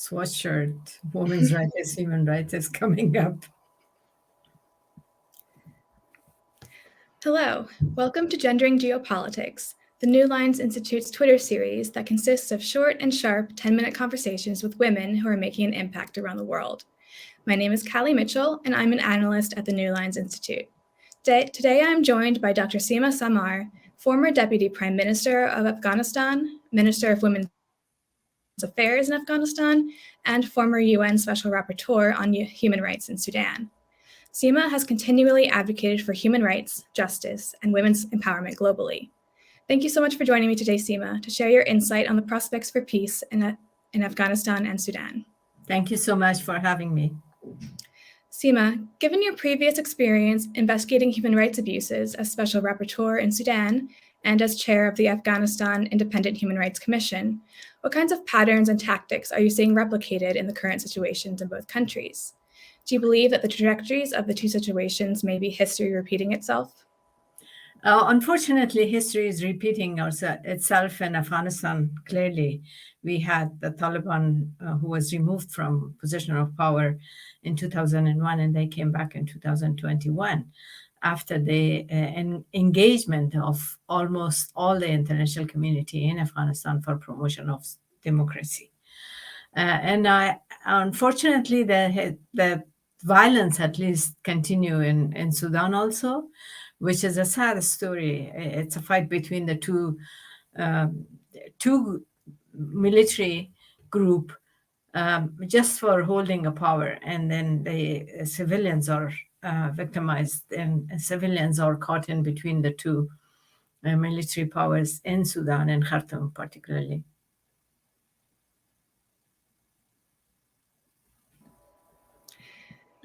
sweatshirt, women's rights is human rights is coming up. Hello, welcome to Gendering Geopolitics, the New Lines Institute's Twitter series that consists of short and sharp 10-minute conversations with women who are making an impact around the world. My name is Kallie Mitchell, and I'm an analyst at the New Lines Institute. Today I'm joined by Dr. Sima Samar, former Deputy Prime Minister of Afghanistan, Minister of Women's Affairs in Afghanistan, and former UN Special Rapporteur on Human Rights in Sudan. Sima has continually advocated for human rights, justice, and women's empowerment globally. Thank you so much for joining me today, Sima, to share your insight on the prospects for peace in Afghanistan and Sudan. Thank you so much for having me. Sima, given your previous experience investigating human rights abuses as Special Rapporteur in Sudan and as chair of the Afghanistan Independent Human Rights Commission, what kinds of patterns and tactics are you seeing replicated in the current situations in both countries? Do you believe that the trajectories of the two situations may be history repeating itself? Unfortunately, history is repeating itself in Afghanistan. Clearly, we had the Taliban who was removed from position of power in 2001, and they came back in 2021 after the engagement of almost all the international community in Afghanistan for promotion of democracy. Unfortunately, the violence at least continue in Sudan also, which is a sad story. It's a fight between the two military group just for holding a power, and then the civilians are victimized, and civilians are caught in between the two military powers in Sudan and Khartoum particularly.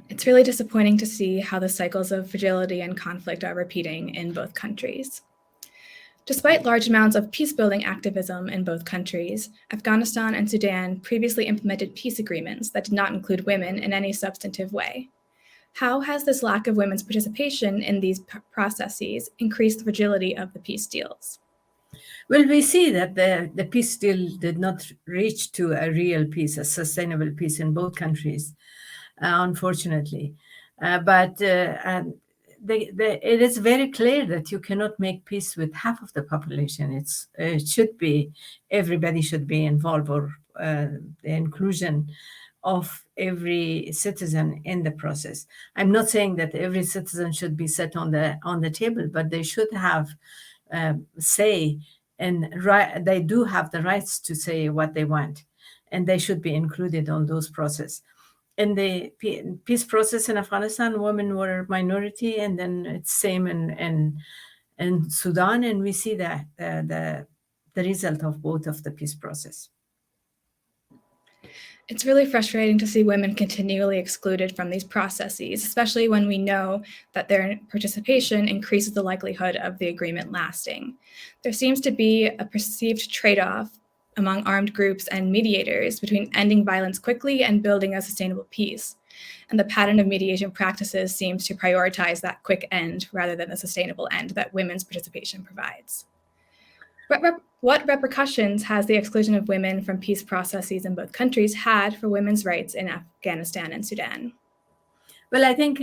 It's really disappointing to see how the cycles of fragility and conflict are repeating in both countries. Despite large amounts of peace-building activism in both countries, Afghanistan and Sudan previously implemented peace agreements that did not include women in any substantive way. How has this lack of women's participation in these processes increased the fragility of the peace deals? Well, we see that the peace deal did not reach to a real peace, a sustainable peace in both countries. Unfortunately. But it is very clear that you cannot make peace with half of the population. It should be, everybody should be involved, or the inclusion of every citizen in the process. I'm not saying that every citizen should be set on the table, but they should have say, and they do have the rights to say what they want, and they should be included on those processes. In the peace process in Afghanistan, women were minority, and then it's same in Sudan, and we see that the result of both of the peace process. It's really frustrating to see women continually excluded from these processes, especially when we know that their participation increases the likelihood of the agreement lasting. There seems to be a perceived trade-off among armed groups and mediators between ending violence quickly and building a sustainable peace. And the pattern of mediation practices seems to prioritize that quick end rather than the sustainable end that women's participation provides. What repercussions has the exclusion of women from peace processes in both countries had for women's rights in Afghanistan and Sudan? Well, I think,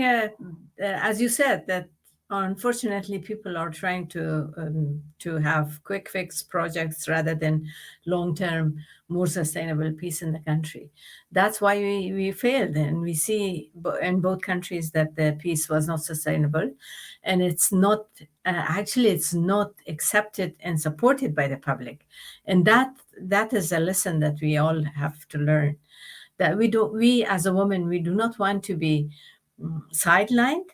as you said, that unfortunately people are trying to have quick fix projects rather than long-term, more sustainable peace in the country. That's why we failed, and we see in both countries that the peace was not sustainable, and it's not actually it's not accepted and supported by the public, and that is a lesson that we all have to learn. That we as a woman, we do not want to be sidelined.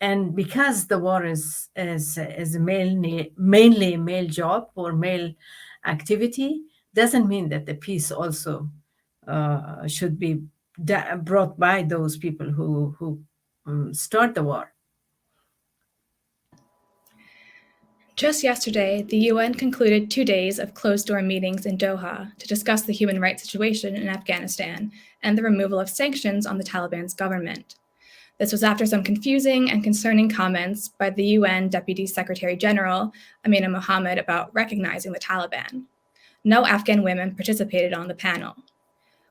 And because the war is mainly male job or male activity, doesn't mean that the peace also should be brought by those people who start the war. Just yesterday, the UN concluded 2 days of closed-door meetings in Doha to discuss the human rights situation in Afghanistan and the removal of sanctions on the Taliban's government. This was after some confusing and concerning comments by the UN Deputy Secretary General, Amina Mohammed, about recognizing the Taliban. No Afghan women participated on the panel.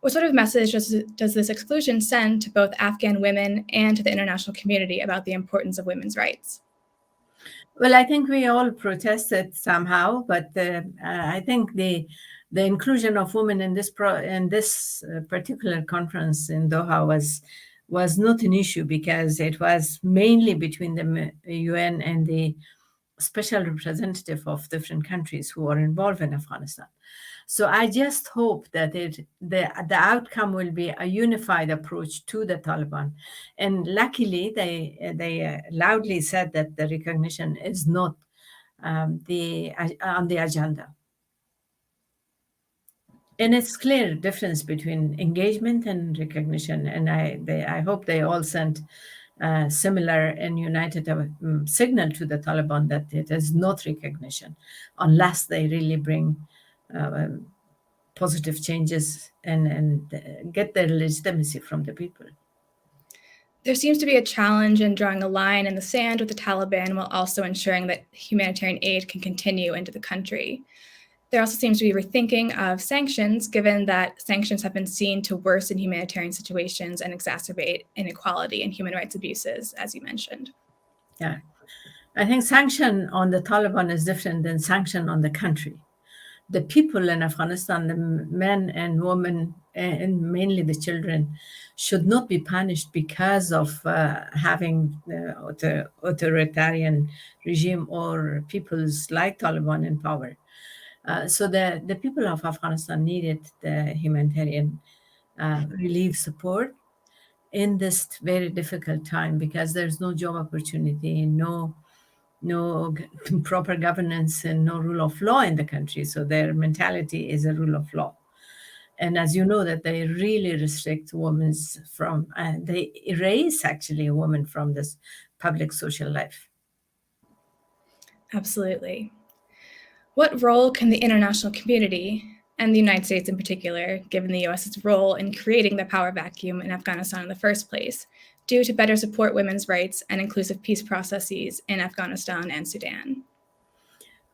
What sort of message does this exclusion send to both Afghan women and to the international community about the importance of women's rights? Well, I think we all protested somehow, but I think the inclusion of women in this particular conference in Doha was not an issue, because it was mainly between the UN and the special representative of different countries who are involved in Afghanistan. So I just hope that the outcome will be a unified approach to the Taliban. And luckily, they loudly said that the recognition is not on the agenda. And it's clear difference between engagement and recognition. And I hope they all sent similar and united signal to the Taliban that it is not recognition unless they really bring positive changes and get their legitimacy from the people. There seems to be a challenge in drawing a line in the sand with the Taliban while also ensuring that humanitarian aid can continue into the country. There also seems to be rethinking of sanctions, given that sanctions have been seen to worsen humanitarian situations and exacerbate inequality and human rights abuses, as you mentioned. Yeah, I think sanction on the Taliban is different than sanction on the country. The people in Afghanistan, the men and women, and mainly the children, should not be punished because of having the authoritarian regime or peoples like Taliban in power. So the people of Afghanistan needed the humanitarian relief support in this very difficult time, because there's no job opportunity, no proper governance, and no rule of law in the country. So their mentality is a rule of law. And as you know, that they really restrict women's from, they erase actually a woman from this public social life. Absolutely. What role can the international community, and the United States in particular, given the US's role in creating the power vacuum in Afghanistan in the first place, do to better support women's rights and inclusive peace processes in Afghanistan and Sudan?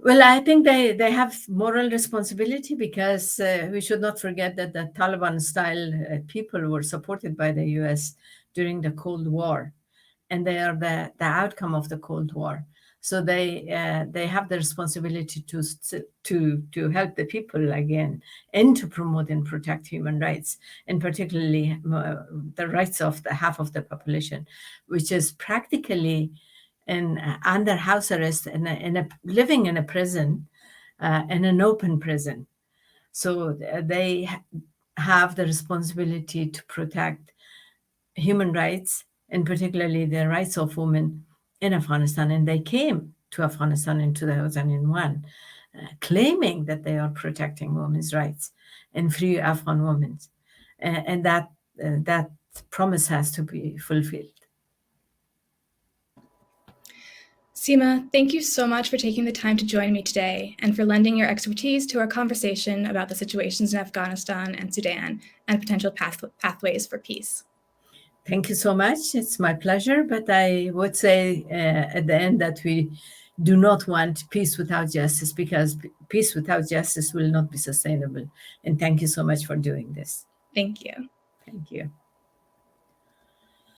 Well, I think they have moral responsibility, because we should not forget that the Taliban-style people were supported by the U.S. during the Cold War, and they are the outcome of the Cold War. So they have the responsibility to help the people again, and to promote and protect human rights, and particularly the rights of the half of the population, which is practically under house arrest and living in a prison, in an open prison. So they have the responsibility to protect human rights, and particularly the rights of women in Afghanistan. And they came to Afghanistan in 2001, claiming that they are protecting women's rights and free Afghan women. And that promise has to be fulfilled. Sima, thank you so much for taking the time to join me today and for lending your expertise to our conversation about the situations in Afghanistan and Sudan and potential pathways for peace. Thank you so much. It's my pleasure. But I would say at the end that we do not want peace without justice, because peace without justice will not be sustainable. And thank you so much for doing this. Thank you. Thank you.